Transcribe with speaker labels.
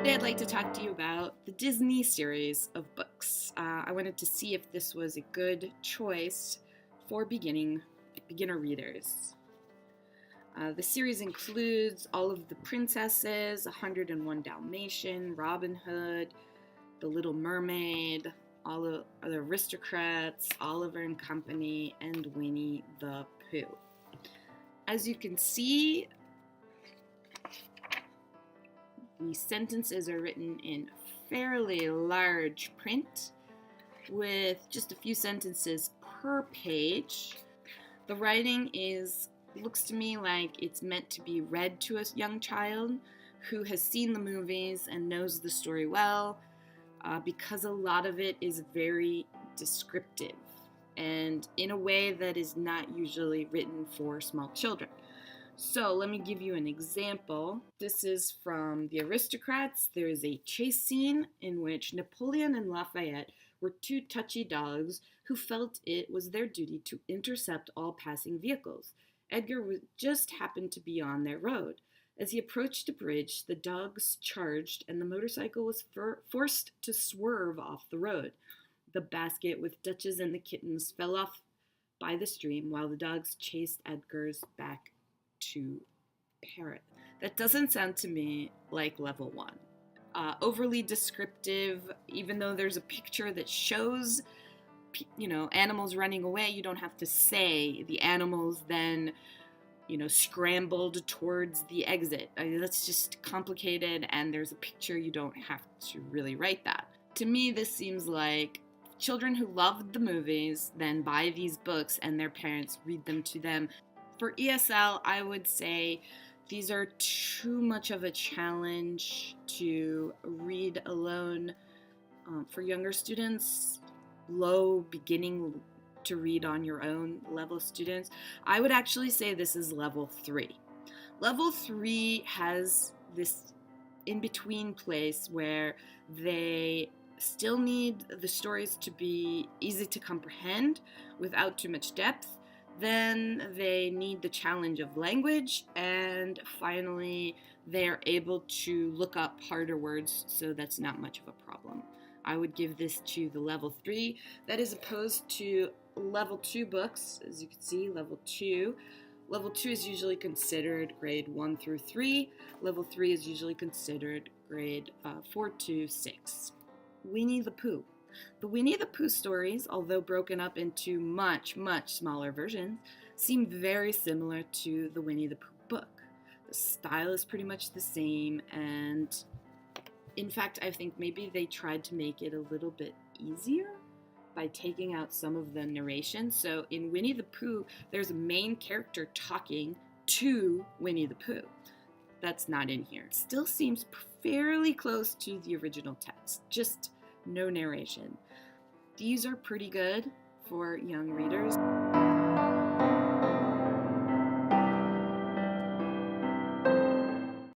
Speaker 1: Today I'd like to talk to you about the Disney series of books. I wanted to see if this was a good choice for beginner readers. The series includes all of the princesses, 101 Dalmatian, Robin Hood, The Little Mermaid, all of the aristocrats, Oliver and Company, and Winnie the Pooh. As you can see, the sentences are written in fairly large print with just a few sentences per page. The writing looks to me like it's meant to be read to a young child who has seen the movies and knows the story well, because a lot of it is very descriptive and in a way that is not usually written for small children. So let me give you an example. This is from The Aristocrats. There is a chase scene in which Napoleon and Lafayette were two touchy dogs who felt it was their duty to intercept all passing vehicles. Edgar just happened to be on their road. As he approached a bridge, the dogs charged and the motorcycle was forced to swerve off the road. The basket with Duchess and the kittens fell off by the stream while the dogs chased Edgar's back to Paris. That doesn't sound to me like level 1. Overly descriptive, even though there's a picture that shows, animals running away, you don't have to say the animals then, scrambled towards the exit. That's just complicated, and there's a picture, you don't have to really write that. To me, this seems like children who loved the movies then buy these books and their parents read them to them. For ESL, I would say these are too much of a challenge to read alone. For younger students, low beginning to read on your own level students, I would actually say this is level 3. Level 3 has this in-between place where they still need the stories to be easy to comprehend without too much depth. Then they need the challenge of language, and finally they're able to look up harder words, so that's not much of a problem. I would give this to the level 3. That is opposed to level 2 books. As you can see, level 2. Level 2 is usually considered grade 1 through 3. Level 3 is usually considered grade 4 to 6. Winnie the Pooh. The Winnie the Pooh stories, although broken up into much, much smaller versions, seem very similar to the Winnie the Pooh book. The style is pretty much the same, and in fact, I think maybe they tried to make it a little bit easier by taking out some of the narration. So in Winnie the Pooh, there's a main character talking to Winnie the Pooh. That's not in here. It still seems fairly close to the original text, just no narration. These are pretty good for young readers.